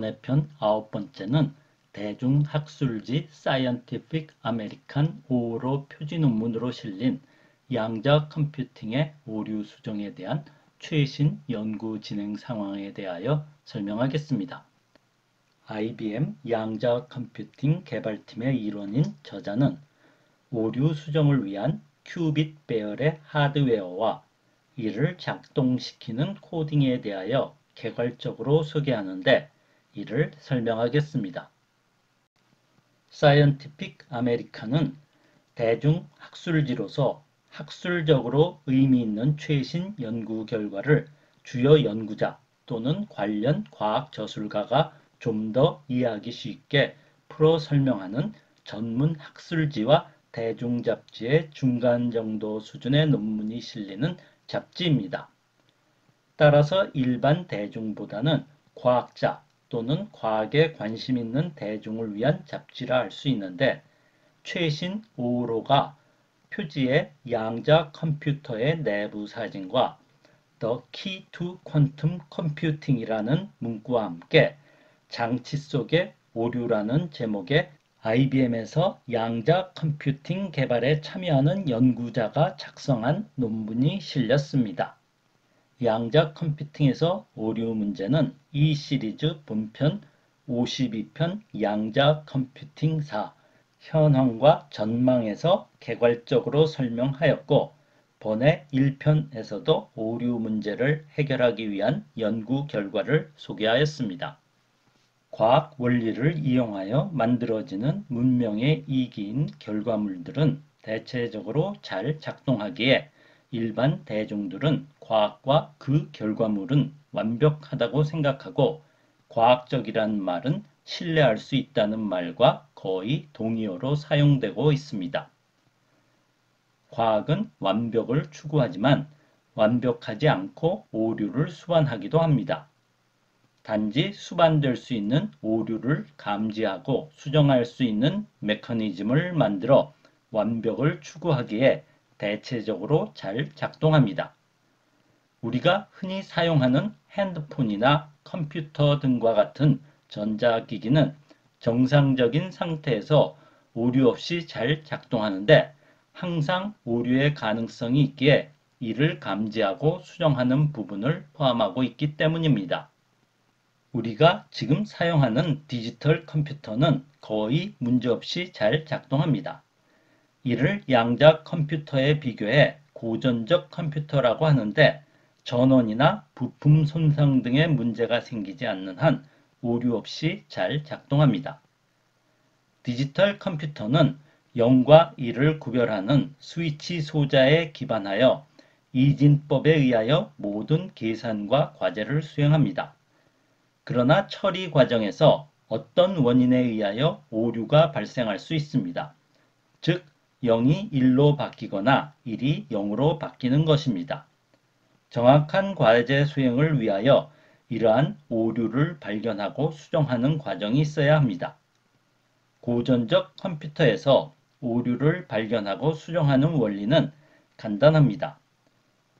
이번에 편 9번째는 대중학술지 사이언티픽 아메리칸 5로 표지 논문으로 실린 양자 컴퓨팅의 오류 수정에 대한 최신 연구 진행 상황에 대하여 설명하겠습니다. IBM 양자 컴퓨팅 개발팀의 일원인 저자는 오류 수정을 위한 큐빗 배열의 하드웨어와 이를 작동시키는 코딩에 대하여 개괄적으로 소개하는데 이를 설명하겠습니다. 사이언티픽 아메리칸은 대중학술지로서 학술적으로 의미 있는 최신 연구 결과를 주요 연구자 또는 관련 과학 저술가가 좀 더 이해하기 쉽게 풀어 설명하는 전문 학술지와 대중잡지의 중간 정도 수준의 논문이 실리는 잡지입니다. 따라서 일반 대중보다는 과학자 또는 과학에 관심 있는 대중을 위한 잡지라 할 수 있는데 최신 5호가 표지에 양자 컴퓨터의 내부 사진과 The Key to Quantum Computing이라는 문구와 함께 장치 속의 오류라는 제목의 IBM에서 양자 컴퓨팅 개발에 참여하는 연구자가 작성한 논문이 실렸습니다. 양자 컴퓨팅에서 오류 문제는 이 시리즈 본편 52편 양자 컴퓨팅 4 현황과 전망에서 개괄적으로 설명하였고 번외 1편에서도 오류 문제를 해결하기 위한 연구 결과를 소개하였습니다. 과학 원리를 이용하여 만들어지는 문명의 이기인 결과물들은 대체적으로 잘 작동하기에 일반 대중들은 과학과 그 결과물은 완벽하다고 생각하고 과학적이란 말은 신뢰할 수 있다는 말과 거의 동의어로 사용되고 있습니다. 과학은 완벽을 추구하지만 완벽하지 않고 오류를 수반하기도 합니다. 단지 수반될 수 있는 오류를 감지하고 수정할 수 있는 메커니즘을 만들어 완벽을 추구하기에 대체적으로 잘 작동합니다. 우리가 흔히 사용하는 핸드폰이나 컴퓨터 등과 같은 전자기기는 정상적인 상태에서 오류 없이 잘 작동하는데 항상 오류의 가능성이 있기에 이를 감지하고 수정하는 부분을 포함하고 있기 때문입니다. 우리가 지금 사용하는 디지털 컴퓨터는 거의 문제없이 잘 작동합니다. 이를 양자 컴퓨터에 비교해 고전적 컴퓨터라고 하는데 전원이나 부품 손상 등의 문제가 생기지 않는 한 오류 없이 잘 작동합니다. 디지털 컴퓨터는 0과 1을 구별하는 스위치 소자에 기반하여 이진법에 의하여 모든 계산과 과제를 수행합니다. 그러나 처리 과정에서 어떤 원인에 의하여 오류가 발생할 수 있습니다. 즉 0이 1로 바뀌거나 1이 0으로 바뀌는 것입니다. 정확한 과제 수행을 위하여 이러한 오류를 발견하고 수정하는 과정이 있어야 합니다. 고전적 컴퓨터에서 오류를 발견하고 수정하는 원리는 간단합니다.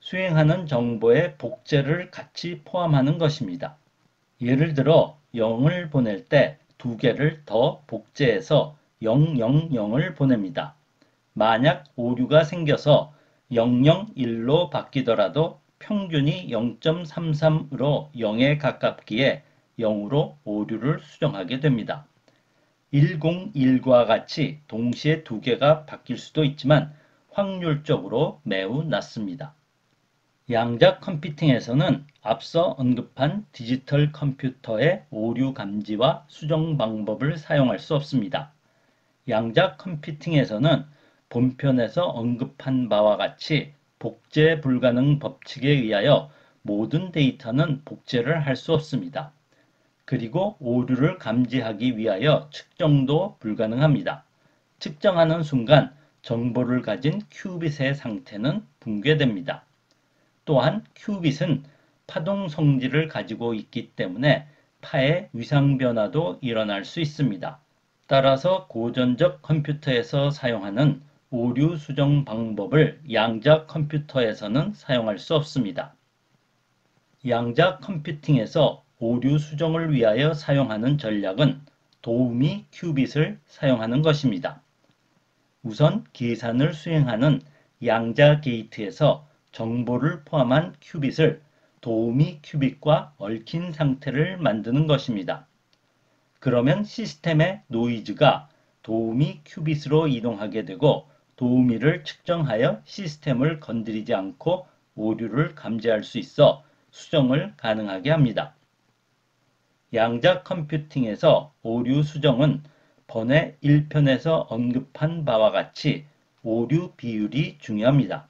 수행하는 정보의 복제를 같이 포함하는 것입니다. 예를 들어 0을 보낼 때 2개를 더 복제해서 000을 보냅니다. 만약 오류가 생겨서 001로 바뀌더라도 평균이 0.33으로 0에 가깝기에 0으로 오류를 수정하게 됩니다. 101과 같이 동시에 2개가 바뀔 수도 있지만 확률적으로 매우 낮습니다. 양자 컴퓨팅에서는 앞서 언급한 디지털 컴퓨터의 오류 감지와 수정 방법을 사용할 수 없습니다. 양자 컴퓨팅에서는 본편에서 언급한 바와 같이 복제 불가능 법칙에 의하여 모든 데이터는 복제를 할 수 없습니다. 그리고 오류를 감지하기 위하여 측정도 불가능합니다. 측정하는 순간 정보를 가진 큐빗의 상태는 붕괴됩니다. 또한 큐빗은 파동 성질을 가지고 있기 때문에 파의 위상 변화도 일어날 수 있습니다. 따라서 고전적 컴퓨터에서 사용하는 오류 수정 방법을 양자 컴퓨터에서는 사용할 수 없습니다. 양자 컴퓨팅에서 오류 수정을 위하여 사용하는 전략은 도우미 큐빗을 사용하는 것입니다. 우선 계산을 수행하는 양자 게이트에서 정보를 포함한 큐빗을 도우미 큐빗과 얽힌 상태를 만드는 것입니다. 그러면 시스템의 노이즈가 도우미 큐빗으로 이동하게 되고 도우미를 측정하여 시스템을 건드리지 않고 오류를 감지할 수 있어 수정을 가능하게 합니다. 양자 컴퓨팅에서 오류 수정은 번외 1편에서 언급한 바와 같이 오류 비율이 중요합니다.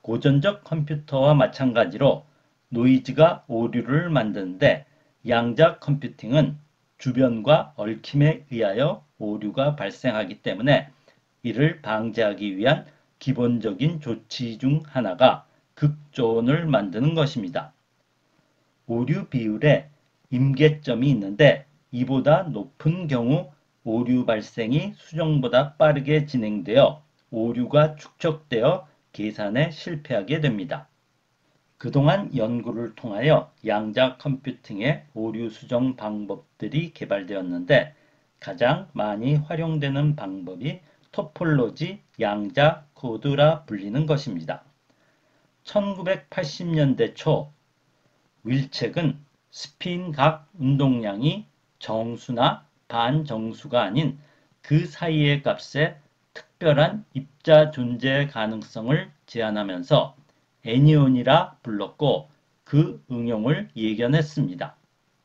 고전적 컴퓨터와 마찬가지로 노이즈가 오류를 만드는데 양자 컴퓨팅은 주변과 얽힘에 의하여 오류가 발생하기 때문에 이를 방지하기 위한 기본적인 조치 중 하나가 극조언을 만드는 것입니다. 오류 비율에 임계점이 있는데 이보다 높은 경우 오류 발생이 수정보다 빠르게 진행되어 오류가 축적되어 계산에 실패하게 됩니다. 그동안 연구를 통하여 양자 컴퓨팅의 오류 수정 방법들이 개발되었는데 가장 많이 활용되는 방법이 토폴로지 양자 코드라 불리는 것입니다. 1980년대 초 윌책은 스핀각 운동량이 정수나 반정수가 아닌 그 사이의 값에 특별한 입자 존재 가능성을 제안하면서 애니온이라 불렀고 그 응용을 예견했습니다.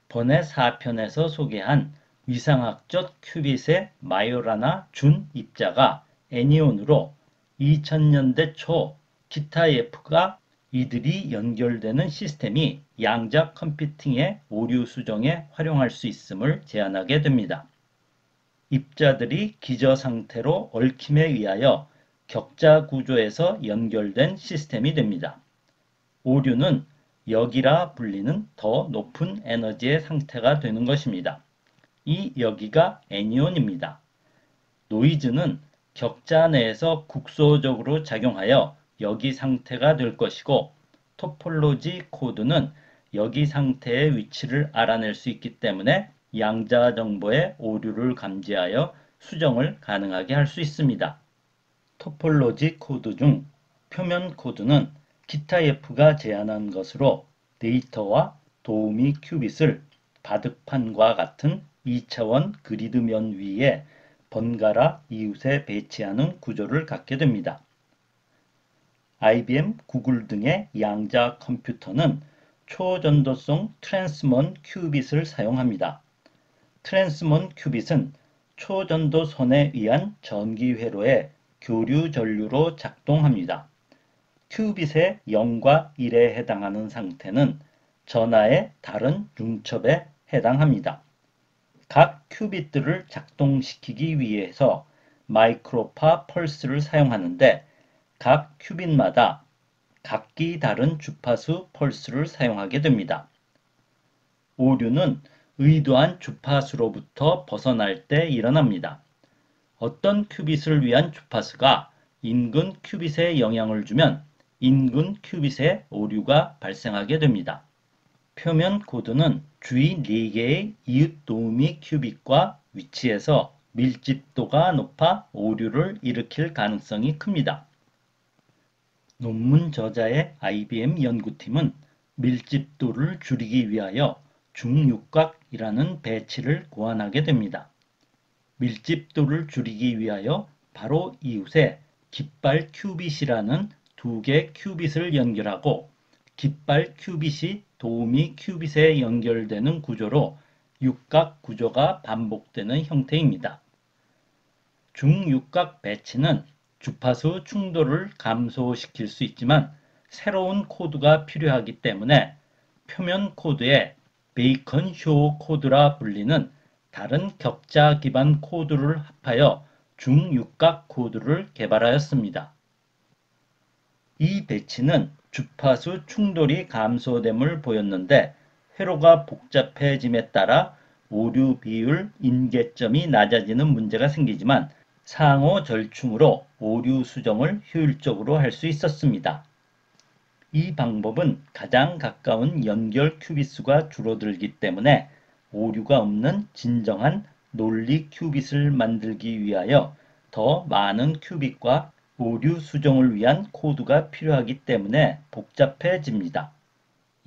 번외 4편에서 소개한 위상학적 큐빗의 마요라나 준 입자가 애니온으로 2000년대 초 키타예프가 이들이 연결되는 시스템이 양자 컴퓨팅의 오류 수정에 활용할 수 있음을 제안하게 됩니다. 입자들이 기저 상태로 얽힘에 의하여 격자 구조에서 연결된 시스템이 됩니다. 오류는 역이라 불리는 더 높은 에너지의 상태가 되는 것입니다. 이 여기가 애니온입니다. 노이즈는 격자 내에서 국소적으로 작용하여 여기 상태가 될 것이고 토폴로지 코드는 여기 상태의 위치를 알아낼 수 있기 때문에 양자 정보의 오류를 감지하여 수정을 가능하게 할 수 있습니다. 토폴로지 코드 중 표면 코드는 키타예프가 제안한 것으로 데이터와 도우미 큐빗을 바둑판과 같은 2차원 그리드면 위에 번갈아 이웃에 배치하는 구조를 갖게 됩니다. IBM, 구글 등의 양자 컴퓨터는 초전도성 트랜스먼 큐빗을 사용합니다. 트랜스먼 큐빗은 초전도 선에 의한 전기 회로의 교류 전류로 작동합니다. 큐빗의 0과 1에 해당하는 상태는 전하의 다른 중첩에 해당합니다. 각 큐빗들을 작동시키기 위해서 마이크로파 펄스를 사용하는데 각 큐빗마다 각기 다른 주파수 펄스를 사용하게 됩니다. 오류는 의도한 주파수로부터 벗어날 때 일어납니다. 어떤 큐빗을 위한 주파수가 인근 큐빗에 영향을 주면 인근 큐빗에 오류가 발생하게 됩니다. 표면 코드는 주위 4개의 이웃 도우미 큐빗과 위치해서 밀집도가 높아 오류를 일으킬 가능성이 큽니다. 논문 저자의 IBM 연구팀은 밀집도를 줄이기 위하여 중육각이라는 배치를 고안하게 됩니다. 밀집도를 줄이기 위하여 바로 이웃에 깃발 큐빗이라는 2개 큐빗을 연결하고 깃발 큐빗이 도우미 큐빗에 연결되는 구조로 육각 구조가 반복되는 형태입니다. 중육각 배치는 주파수 충돌을 감소시킬 수 있지만 새로운 코드가 필요하기 때문에 표면 코드에 베이컨 쇼 코드라 불리는 다른 격자 기반 코드를 합하여 중육각 코드를 개발하였습니다. 이 배치는 주파수 충돌이 감소됨을 보였는데 회로가 복잡해짐에 따라 오류 비율 임계점이 낮아지는 문제가 생기지만 상호 절충으로 오류 수정을 효율적으로 할 수 있었습니다. 이 방법은 가장 가까운 연결 큐빗수가 줄어들기 때문에 오류가 없는 진정한 논리 큐빗을 만들기 위하여 더 많은 큐빗과 오류 수정을 위한 코드가 필요하기 때문에 복잡해집니다.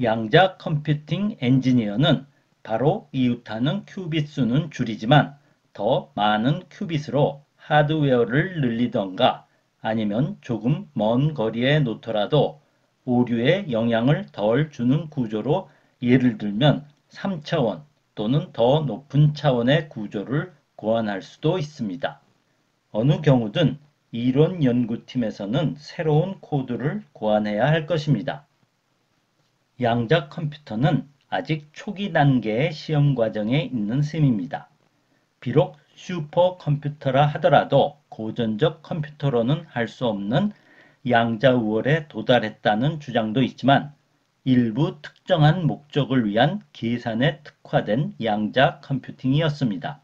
양자 컴퓨팅 엔지니어는 바로 이웃하는 큐빗 수는 줄이지만 더 많은 큐빗으로 하드웨어를 늘리던가 아니면 조금 먼 거리에 놓더라도 오류에 영향을 덜 주는 구조로 예를 들면 3차원 또는 더 높은 차원의 구조를 고안할 수도 있습니다. 어느 경우든 이론 연구팀에서는 새로운 코드를 고안해야 할 것입니다. 양자 컴퓨터는 아직 초기 단계의 시험 과정에 있는 셈입니다. 비록 슈퍼컴퓨터라 하더라도 고전적 컴퓨터로는 할 수 없는 양자 우월에 도달했다는 주장도 있지만 일부 특정한 목적을 위한 계산에 특화된 양자 컴퓨팅이었습니다.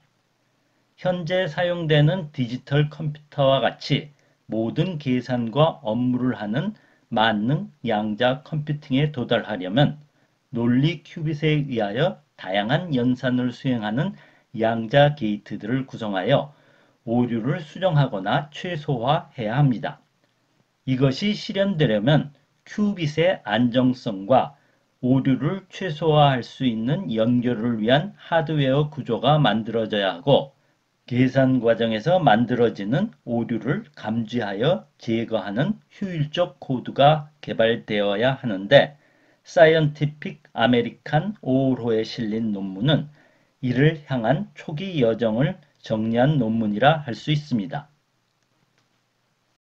현재 사용되는 디지털 컴퓨터와 같이 모든 계산과 업무를 하는 만능 양자 컴퓨팅에 도달하려면 논리 큐빗에 의하여 다양한 연산을 수행하는 양자 게이트들을 구성하여 오류를 수정하거나 최소화해야 합니다. 이것이 실현되려면 큐빗의 안정성과 오류를 최소화할 수 있는 연결을 위한 하드웨어 구조가 만들어져야 하고 계산 과정에서 만들어지는 오류를 감지하여 제거하는 효율적 코드가 개발되어야 하는데 사이언티픽 아메리칸 5월호에 실린 논문은 이를 향한 초기 여정을 정리한 논문이라 할 수 있습니다.